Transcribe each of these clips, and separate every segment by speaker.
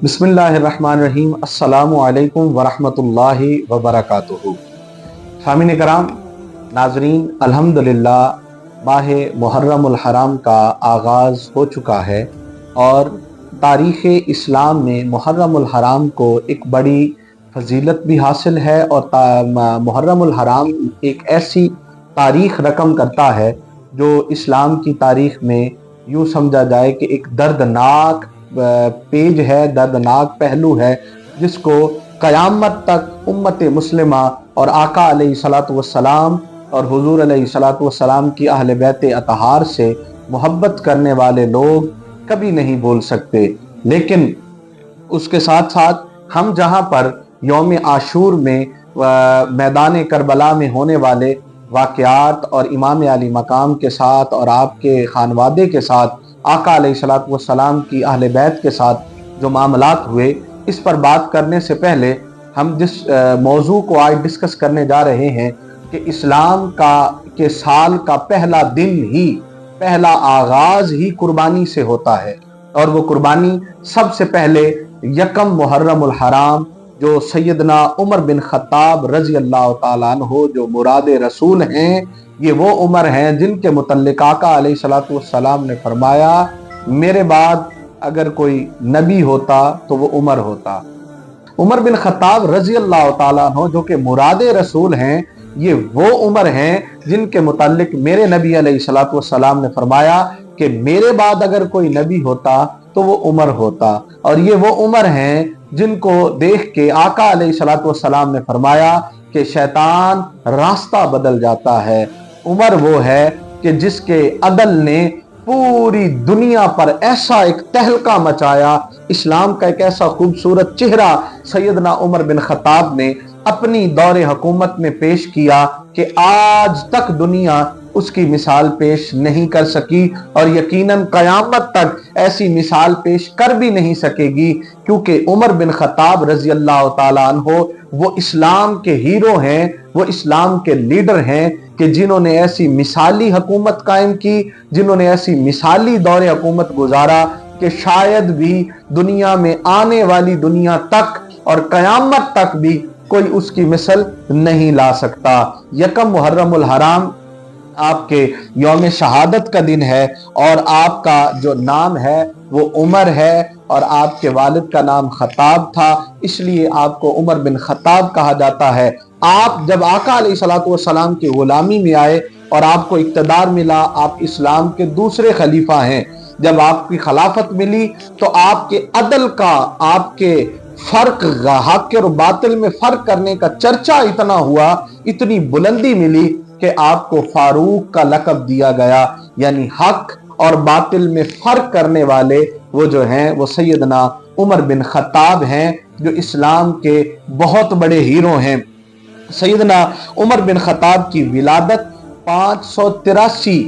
Speaker 1: بسم اللہ الرحمن الرحیم۔ السلام علیکم ورحمۃ اللہ وبرکاتہ۔ سامعین کرام، ناظرین، الحمدللہ ماہ محرم الحرام کا آغاز ہو چکا ہے اور تاریخ اسلام میں محرم الحرام کو ایک بڑی فضیلت بھی حاصل ہے، اور محرم الحرام ایک ایسی تاریخ رقم کرتا ہے جو اسلام کی تاریخ میں یوں سمجھا جائے کہ ایک دردناک پیج ہے، دردناک پہلو ہے، جس کو قیامت تک امت مسلمہ اور آقا علیہ الصلاۃ والسلام اور حضور علیہ الصلاۃ والسلام کی اہل بیت اطہار سے محبت کرنے والے لوگ کبھی نہیں بول سکتے۔ لیکن اس کے ساتھ ساتھ ہم جہاں پر یوم عاشور میں میدان کربلا میں ہونے والے واقعات اور امام علی مقام کے ساتھ اور آپ کے خانوادے کے ساتھ آقا علیہ الصلاۃ والسلام کی اہل بیت کے ساتھ جو معاملات ہوئے، اس پر بات کرنے سے پہلے ہم جس موضوع کو آج ڈسکس کرنے جا رہے ہیں کہ اسلام کے سال کا پہلا دن ہی، پہلا آغاز ہی قربانی سے ہوتا ہے، اور وہ قربانی سب سے پہلے یکم محرم الحرام جو سیدنا عمر بن خطاب رضی اللہ تعالیٰ عنہ جو مراد رسول ہیں، یہ وہ عمر ہیں جن کے متعلق آقا علیہ الصلاۃ والسلام نے فرمایا میرے بعد اگر کوئی نبی ہوتا تو وہ عمر ہوتا۔ عمر بن خطاب رضی اللہ تعالیٰ عنہ جو کہ مراد رسول ہیں، یہ وہ عمر ہیں جن کے متعلق میرے نبی علیہ الصلاۃ والسلام نے فرمایا کہ میرے بعد اگر کوئی نبی ہوتا تو وہ عمر ہوتا، اور یہ وہ عمر ہیں جن کو دیکھ کے آقا علیہ الصلاۃ والسلام نے فرمایا کہ شیطان راستہ بدل جاتا ہے۔ عمر وہ ہے کہ جس کے عدل نے پوری دنیا پر ایسا ایک تہلکہ مچایا، اسلام کا ایک ایسا خوبصورت چہرہ سیدنا عمر بن خطاب نے اپنی دور حکومت میں پیش کیا کہ آج تک دنیا اس کی مثال پیش نہیں کر سکی، اور یقیناً قیامت تک ایسی مثال پیش کر بھی نہیں سکے گی، کیونکہ عمر بن خطاب رضی اللہ تعالیٰ عنہ وہ اسلام کے ہیرو ہیں، وہ اسلام کے لیڈر ہیں کہ جنہوں نے ایسی مثالی حکومت قائم کی، جنہوں نے ایسی مثالی دور حکومت گزارا کہ شاید بھی دنیا میں آنے والی دنیا تک اور قیامت تک بھی کوئی اس کی مثل نہیں لا سکتا۔ یکم محرم الحرام آپ کے یوم شہادت کا دن ہے، اور آپ کا جو نام ہے وہ عمر ہے، اور آپ کے والد کا نام خطاب تھا، اس لیے آپ کو عمر بن خطاب کہا جاتا ہے۔ آپ جب آقا علیہ الصلوۃ والسلام کی غلامی میں آئے اور آپ کو اقتدار ملا، آپ اسلام کے دوسرے خلیفہ ہیں، جب آپ کی خلافت ملی تو آپ کے عدل کا، آپ کے فرق، حق اور باطل میں فرق کرنے کا چرچا اتنا ہوا، اتنی بلندی ملی کہ آپ کو فاروق کا لقب دیا گیا، یعنی حق اور باطل میں فرق کرنے والے وہ جو ہیں وہ سیدنا عمر بن خطاب ہیں، جو اسلام کے بہت بڑے ہیرو ہیں۔ سیدنا عمر بن خطاب کی ولادت 583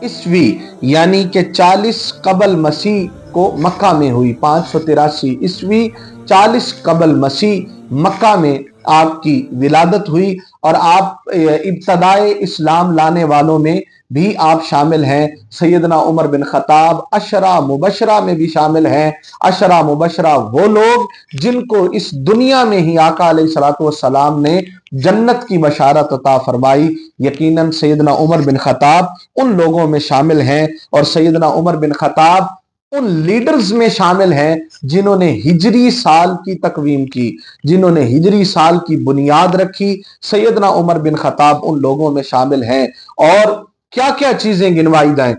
Speaker 1: عیسوی یعنی کہ 40 قبل مسیح کو مکہ میں ہوئی۔ 583 عیسوی 40 قبل مسیح مکہ میں آپ کی ولادت ہوئی، اور آپ ابتدائے اسلام لانے والوں میں بھی آپ شامل ہیں۔ سیدنا عمر بن خطاب عشرہ مبشرہ میں بھی شامل ہیں۔ عشرہ مبشرہ وہ لوگ جن کو اس دنیا میں ہی آقا علیہ الصلوۃ والسلام نے جنت کی بشارت عطا فرمائی، یقیناً سیدنا عمر بن خطاب ان لوگوں میں شامل ہیں، اور سیدنا عمر بن خطاب ان لیڈرز میں شامل ہیں جنہوں نے ہجری سال کی تقویم کی، جنہوں نے ہجری سال کی بنیاد رکھی۔ سیدنا عمر بن خطاب ان لوگوں میں شامل ہیں، اور کیا کیا چیزیں گنوائی جائیں۔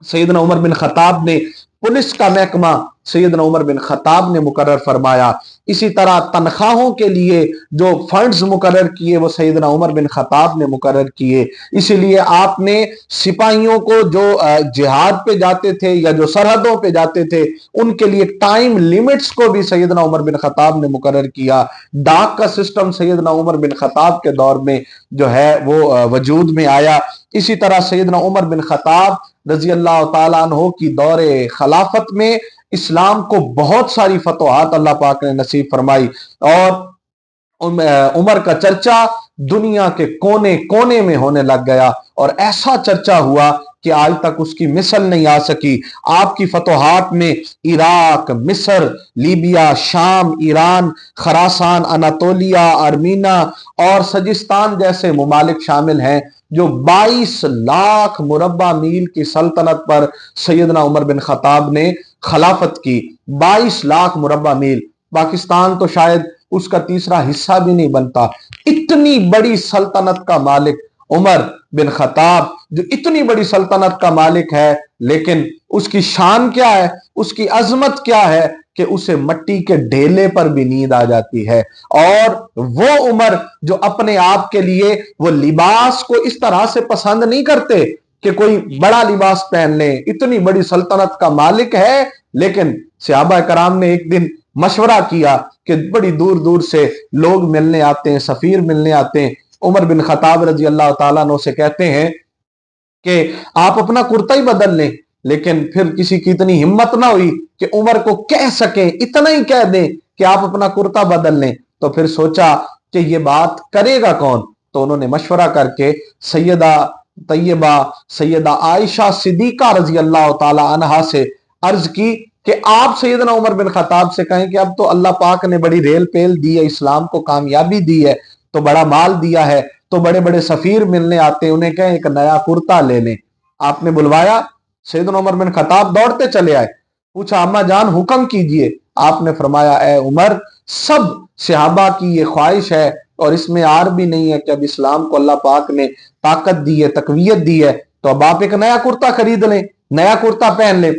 Speaker 1: سیدنا عمر بن خطاب نے پولیس کا محکمہ سیدنا عمر بن خطاب نے مقرر فرمایا، اسی طرح تنخواہوں کے لیے جو فنڈز مقرر کیے وہ سیدنا عمر بن خطاب نے مقرر کیے۔ اسی لیے آپ نے سپاہیوں کو جو جہاد پہ جاتے تھے یا جو سرحدوں پہ جاتے تھے ان کے لیے ٹائم لیمٹس کو بھی سیدنا عمر بن خطاب نے مقرر کیا۔ ڈاک کا سسٹم سیدنا عمر بن خطاب کے دور میں جو ہے وہ وجود میں آیا۔ اسی طرح سیدنا عمر بن خطاب رضی اللہ تعالیٰ عنہ کی دور خلافت میں اسلام کو بہت ساری فتوحات اللہ پاک نے نصیب فرمائی، اور عمر کا چرچا دنیا کے کونے کونے میں ہونے لگ گیا، اور ایسا چرچا ہوا کہ آج تک اس کی مثل نہیں آ سکی۔ آپ کی فتوحات میں عراق، مصر، لیبیا، شام، ایران، خراسان، اناتولیا، ارمینا اور سجستان جیسے ممالک شامل ہیں، جو 22 لاکھ مربع میل کی سلطنت پر سیدنا عمر بن خطاب نے خلافت کی۔ 22 لاکھ مربع میل، پاکستان تو شاید اس کا تیسرا حصہ بھی نہیں بنتا۔ اتنی بڑی سلطنت کا مالک عمر بن خطاب، جو اتنی بڑی سلطنت کا مالک ہے، لیکن اس کی شان کیا ہے، اس کی عظمت کیا ہے کہ اسے مٹی کے ڈھیلے پر بھی نیند آ جاتی ہے۔ اور وہ عمر جو اپنے آپ کے لیے وہ لباس کو اس طرح سے پسند نہیں کرتے کہ کوئی بڑا لباس پہن لیں، اتنی بڑی سلطنت کا مالک ہے، لیکن صحابہ کرام نے ایک دن مشورہ کیا کہ بڑی دور دور سے لوگ ملنے آتے ہیں، سفیر ملنے آتے ہیں۔ عمر بن خطاب رضی اللہ تعالیٰ عنہ سے کہتے ہیں کہ آپ اپنا کرتا ہی بدل لیں، لیکن پھر کسی کی اتنی ہمت نہ ہوئی کہ عمر کو کہہ سکیں، اتنا ہی کہہ دیں کہ آپ اپنا کرتا بدل لیں۔ تو پھر سوچا کہ یہ بات کرے گا کون؟ تو انہوں نے مشورہ کر کے سیدہ طیبہ سیدہ عائشہ صدیقہ رضی اللہ تعالی عنہا سے عرض کی کہ آپ سیدنا عمر بن خطاب سے کہیں کہ اب تو اللہ پاک نے بڑی ریل پیل دی ہے، اسلام کو کامیابی دی ہے، تو بڑا مال دیا ہے، تو بڑے بڑے سفیر ملنے آتے ہیں، انہیں کہیں ایک نیا کرتا لے لیں۔ آپ نے بلوایا، سیدنا عمر بن خطاب دوڑتے چلے آئے، پوچھا اما جان حکم کیجئے۔ آپ نے فرمایا اے عمر، سب صحابہ کی یہ خواہش ہے اور اس میں آر بھی نہیں ہے کہ اب اسلام کو اللہ پاک نے طاقت دی ہے، تقویت دی ہے، تو اب آپ ایک نیا کرتا خرید لیں، نیا کرتا پہن لیں۔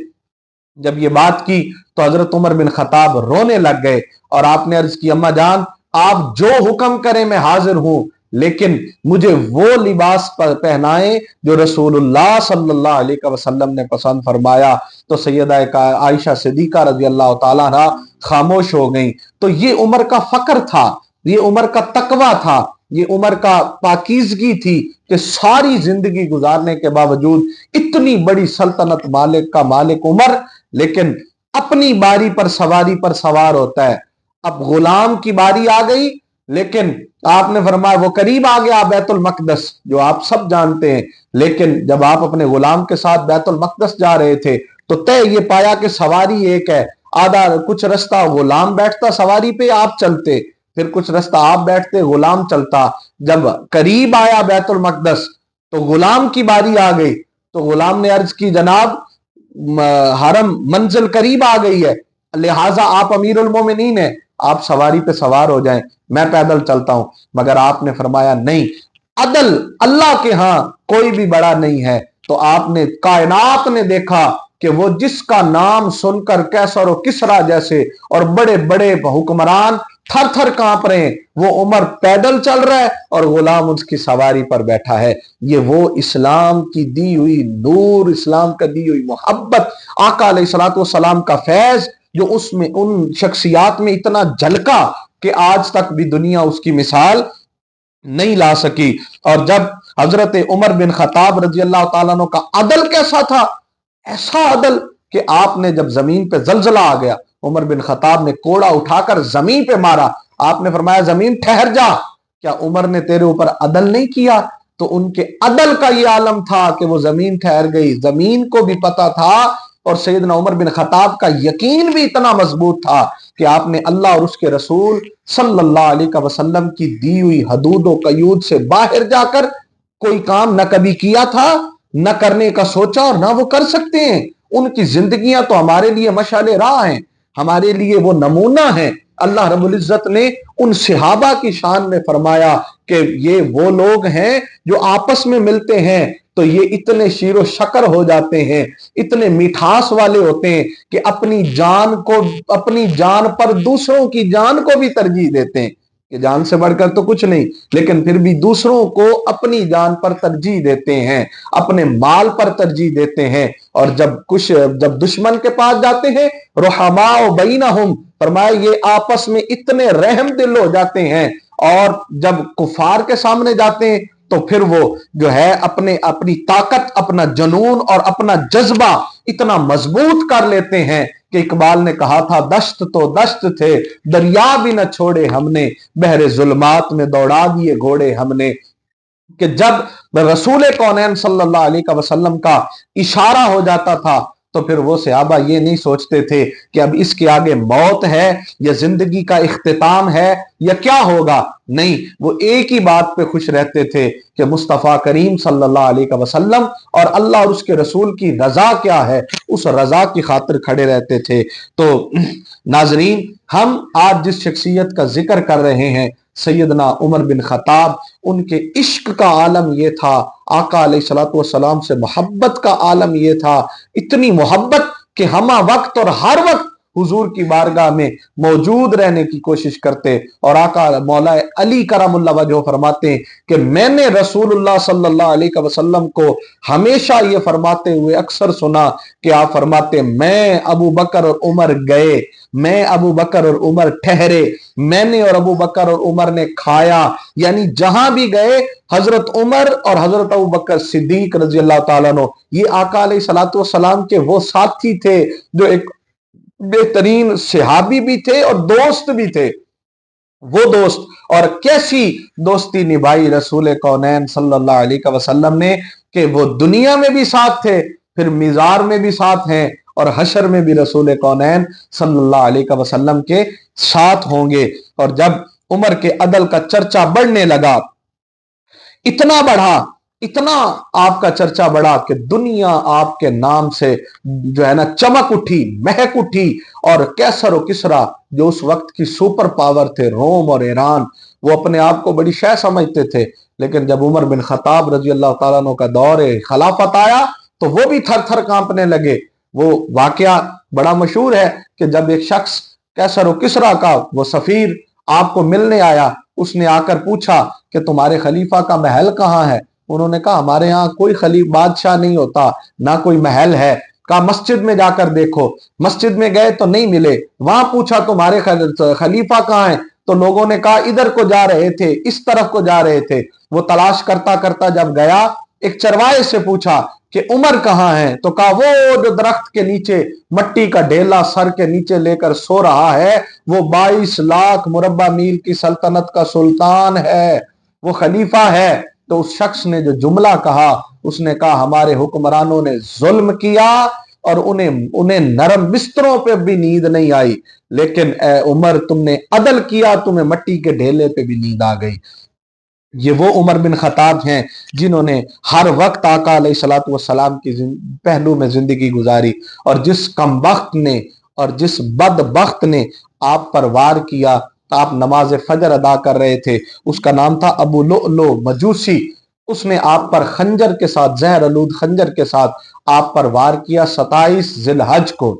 Speaker 1: جب یہ بات کی تو حضرت عمر بن خطاب رونے لگ گئے اور آپ نے عرض کی اما جان آپ جو حکم کریں میں حاضر ہوں، لیکن مجھے وہ لباس پہنائیں جو رسول اللہ صلی اللہ علیہ وسلم نے پسند فرمایا۔ تو سیدہ عائشہ صدیقہ رضی اللہ تعالیٰ عنہ خاموش ہو گئیں۔ تو یہ عمر کا فقر تھا، یہ عمر کا تقویٰ تھا، یہ عمر کا پاکیزگی تھی کہ ساری زندگی گزارنے کے باوجود اتنی بڑی سلطنت مالک کا مالک عمر، لیکن اپنی باری پر سواری پر سوار ہوتا ہے۔ اب غلام کی باری آ گئی، لیکن آپ نے فرمایا وہ قریب آ گیا بیت المقدس، جو آپ سب جانتے ہیں، لیکن جب آپ اپنے غلام کے ساتھ بیت المقدس جا رہے تھے تو طے یہ پایا کہ سواری ایک ہے، آدھا کچھ رستہ غلام بیٹھتا سواری پہ، آپ چلتے، پھر کچھ رستہ آپ بیٹھتے، غلام چلتا۔ جب قریب آیا بیت المقدس تو غلام کی باری آ گئی، تو غلام نے عرض کی جناب حرم منزل قریب آ گئی ہے، لہٰذا آپ امیر المومنین ہیں، آپ سواری پہ سوار ہو جائیں، میں پیدل چلتا ہوں۔ مگر آپ نے فرمایا نہیں، عدل اللہ کے ہاں کوئی بھی بڑا نہیں ہے۔ تو آپ نے کائنات نے دیکھا کہ وہ جس کا نام سن کر کیسر و کسرا جیسے اور بڑے بڑے حکمران تھر تھر کانپ رہے ہیں، وہ عمر پیدل چل رہا ہے اور غلام اس کی سواری پر بیٹھا ہے۔ یہ وہ اسلام کی دی ہوئی نور، اسلام کا دی ہوئی محبت، آقا علیہ الصلوۃ والسلام کا فیض جو اس میں ان شخصیات میں اتنا جھلکا کہ آج تک بھی دنیا اس کی مثال نہیں لا سکی۔ اور جب حضرت عمر بن خطاب رضی اللہ تعالیٰ عنہ کا عدل کیسا تھا، ایسا عدل کہ آپ نے جب زمین پہ زلزلہ آ گیا، عمر بن خطاب نے کوڑا اٹھا کر زمین پہ مارا، آپ نے فرمایا زمین ٹھہر جا، کیا عمر نے تیرے اوپر عدل نہیں کیا؟ تو ان کے عدل کا یہ عالم تھا کہ وہ زمین ٹھہر گئی، زمین کو بھی پتا تھا، اور سیدنا عمر بن خطاب کا یقین بھی اتنا مضبوط تھا کہ آپ نے اللہ اور اس کے رسول صلی اللہ علیہ وسلم کی دی ہوئی حدود و قیود سے باہر جا کر کوئی کام نہ کبھی کیا تھا، نہ کرنے کا سوچا، اور نہ وہ کر سکتے ہیں۔ ان کی زندگیاں تو ہمارے لیے مشعل راہ ہیں، ہمارے لیے وہ نمونہ ہیں۔ اللہ رب العزت نے ان صحابہ کی شان میں فرمایا کہ یہ وہ لوگ ہیں جو آپس میں ملتے ہیں تو یہ اتنے شیر و شکر ہو جاتے ہیں، اتنے مٹھاس والے ہوتے ہیں کہ اپنی جان پر دوسروں کی جان کو بھی ترجیح دیتے ہیں کہ جان سے بڑھ کر تو کچھ نہیں، لیکن پھر بھی دوسروں کو اپنی جان پر ترجیح دیتے ہیں، اپنے مال پر ترجیح دیتے ہیں۔ اور جب دشمن کے پاس جاتے ہیں، رحماء بینہم، فرمایا یہ آپس میں اتنے رحم دل ہو جاتے ہیں، اور جب کفار کے سامنے جاتے ہیں تو پھر وہ جو ہے اپنی طاقت، اپنا جنون اور اپنا جذبہ اتنا مضبوط کر لیتے ہیں کہ اقبال نے کہا تھا دشت تو دشت تھے دریا بھی نہ چھوڑے ہم نے، بحر ظلمات میں دوڑا دیے گھوڑے ہم نے۔ کہ جب رسول کونین صلی اللہ علیہ وسلم کا اشارہ ہو جاتا تھا تو پھر وہ صحابہ یہ نہیں سوچتے تھے کہ اب اس کے آگے موت ہے یا زندگی کا اختتام ہے یا کیا ہوگا، نہیں، وہ ایک ہی بات پہ خوش رہتے تھے کہ مصطفیٰ کریم صلی اللہ علیہ وسلم اور اللہ اور اس کے رسول کی رضا کیا ہے، اس رضا کی خاطر کھڑے رہتے تھے۔ تو ناظرین، ہم آج جس شخصیت کا ذکر کر رہے ہیں سیدنا عمر بن خطاب، ان کے عشق کا عالم یہ تھا، آقا علیہ الصلوۃ والسلام سے محبت کا عالم یہ تھا، اتنی محبت کہ ہمہ وقت اور ہر وقت حضور کی بارگاہ میں موجود رہنے کی کوشش کرتے، اور آقا مولا علی کرم اللہ وجہ فرماتے ہیں کہ میں نے رسول اللہ صلی اللہ علیہ وسلم کو ہمیشہ یہ فرماتے ہوئے اکثر سنا کہ آپ فرماتے، میں ابو بکر اور عمر گئے، میں ابو بکر اور عمر ٹھہرے، میں نے اور ابو بکر اور عمر نے کھایا، یعنی جہاں بھی گئے حضرت عمر اور حضرت ابو بکر صدیق رضی اللہ تعالیٰ عنہ یہ آقا علیہ الصلوۃ والسلام کے وہ ساتھی تھے جو ایک بہترین صحابی بھی تھے اور دوست بھی تھے۔ وہ دوست، اور کیسی دوستی نبھائی رسول کونین صلی اللہ علیہ وسلم نے کہ وہ دنیا میں بھی ساتھ تھے، پھر میزار میں بھی ساتھ ہیں، اور حشر میں بھی رسول کونین صلی اللہ علیہ وسلم کے ساتھ ہوں گے۔ اور جب عمر کے عدل کا چرچا بڑھنے لگا، اتنا بڑھا، اتنا آپ کا چرچا بڑھا کہ دنیا آپ کے نام سے جو ہے نا چمک اٹھی، مہک اٹھی، اور کیسر و کسرا جو اس وقت کی سپر پاور تھے، روم اور ایران، وہ اپنے آپ کو بڑی شے سمجھتے تھے، لیکن جب عمر بن خطاب رضی اللہ تعالیٰ عنہ کا دور خلافت آیا تو وہ بھی تھر تھر کانپنے لگے۔ وہ واقعہ بڑا مشہور ہے کہ جب ایک شخص کیسر و کسرا کا وہ سفیر آپ کو ملنے آیا، اس نے آ کر پوچھا کہ تمہارے خلیفہ کا محل کہاں ہے؟ انہوں نے کہا ہمارے ہاں کوئی بادشاہ نہیں ہوتا، نہ کوئی محل ہے۔ کہا مسجد میں جا کر دیکھو، مسجد میں گئے تو نہیں ملے، وہاں پوچھا تمہارے خلیفہ کہاں ہیں؟ تو لوگوں نے کہا ادھر کو جا رہے تھے، اس طرف کو جا رہے تھے۔ وہ تلاش کرتا کرتا جب گیا، ایک چروائے سے پوچھا کہ عمر کہاں ہے؟ تو کہا وہ جو درخت کے نیچے مٹی کا ڈھیلا سر کے نیچے لے کر سو رہا ہے، وہ 22 لاکھ مربع میل کی سلطنت کا سلطان ہے، وہ خلیفہ ہے۔ تو اس شخص نے جو جملہ کہا، اس نے کہا ہمارے حکمرانوں نے ظلم کیا اور انہیں نرم بستروں پہ بھی نیند نہیں آئی، لیکن اے عمر تم نے عدل کیا، تمہیں مٹی کے ڈھیلے پہ بھی نیند آ گئی۔ یہ وہ عمر بن خطاب ہیں جنہوں نے ہر وقت آقا علیہ الصلوۃ والسلام کی پہلو میں زندگی گزاری، اور جس کم بخت نے اور جس بد بخت نے آپ پر وار کیا، آپ نماز فجر ادا کر رہے تھے، اس کا نام تھا ابو لؤلؤ مجوسی، اس نے آپ پر خنجر کے ساتھ، زہر آلود خنجر کے ساتھ آپ پر وار کیا 27 ذی الحج کو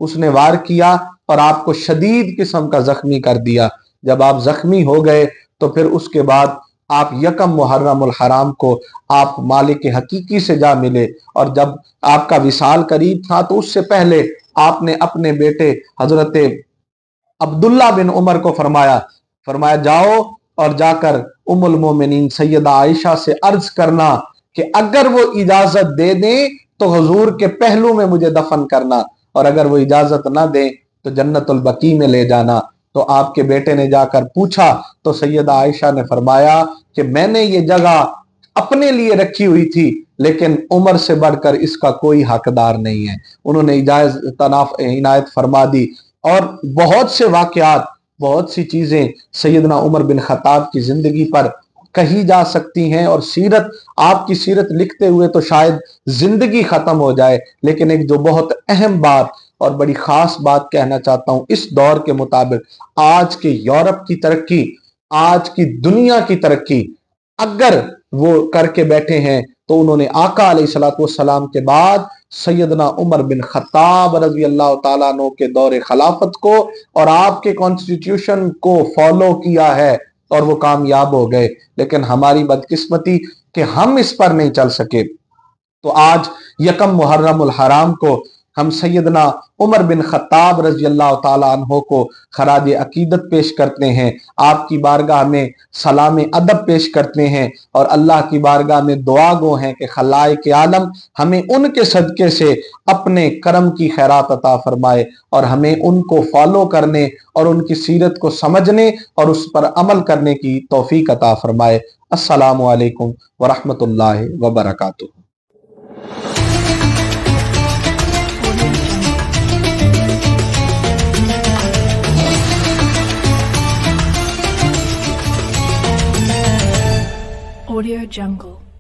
Speaker 1: اس نے وار کیا، اور آپ کو شدید قسم کا زخمی کر دیا۔ جب آپ زخمی ہو گئے تو پھر اس کے بعد آپ یکم محرم الحرام کو آپ مالک حقیقی سے جا ملے، اور جب آپ کا وصال قریب تھا تو اس سے پہلے آپ نے اپنے بیٹے حضرت عبداللہ بن عمر کو فرمایا جاؤ اور جا کر ام المومنین سیدہ عائشہ سے عرض کرنا کہ اگر وہ اجازت دے دیں تو حضور کے پہلو میں مجھے دفن کرنا، اور اگر وہ اجازت نہ دیں تو جنت البقیع میں لے جانا۔ تو آپ کے بیٹے نے جا کر پوچھا تو سیدہ عائشہ نے فرمایا کہ میں نے یہ جگہ اپنے لیے رکھی ہوئی تھی، لیکن عمر سے بڑھ کر اس کا کوئی حقدار نہیں ہے۔ انہوں نے اجازت عنایت فرما دی، اور بہت سے واقعات، بہت سی چیزیں سیدنا عمر بن خطاب کی زندگی پر کہی جا سکتی ہیں، اور سیرت، آپ کی سیرت لکھتے ہوئے تو شاید زندگی ختم ہو جائے، لیکن ایک جو بہت اہم بات اور بڑی خاص بات کہنا چاہتا ہوں، اس دور کے مطابق آج کے یورپ کی ترقی، آج کی دنیا کی ترقی اگر وہ کر کے بیٹھے ہیں تو انہوں نے آقا علیہ الصلوۃ والسلام کے بعد سیدنا عمر بن خطاب رضی اللہ تعالیٰ عنہ کے دور خلافت کو اور آپ کے کانسٹیٹیوشن کو فالو کیا ہے، اور وہ کامیاب ہو گئے۔ لیکن ہماری بدقسمتی کہ ہم اس پر نہیں چل سکے۔ تو آج یکم محرم الحرام کو ہم سیدنا عمر بن خطاب رضی اللہ تعالیٰ عنہ کو خراج عقیدت پیش کرتے ہیں، آپ کی بارگاہ میں سلام ادب پیش کرتے ہیں، اور اللہ کی بارگاہ میں دعا گو ہیں کہ خالق عالم ہمیں ان کے صدقے سے اپنے کرم کی خیرات عطا فرمائے، اور ہمیں ان کو فالو کرنے اور ان کی سیرت کو سمجھنے اور اس پر عمل کرنے کی توفیق عطا فرمائے۔ السلام علیکم ورحمۃ اللہ وبرکاتہ۔
Speaker 2: Audio Jungle.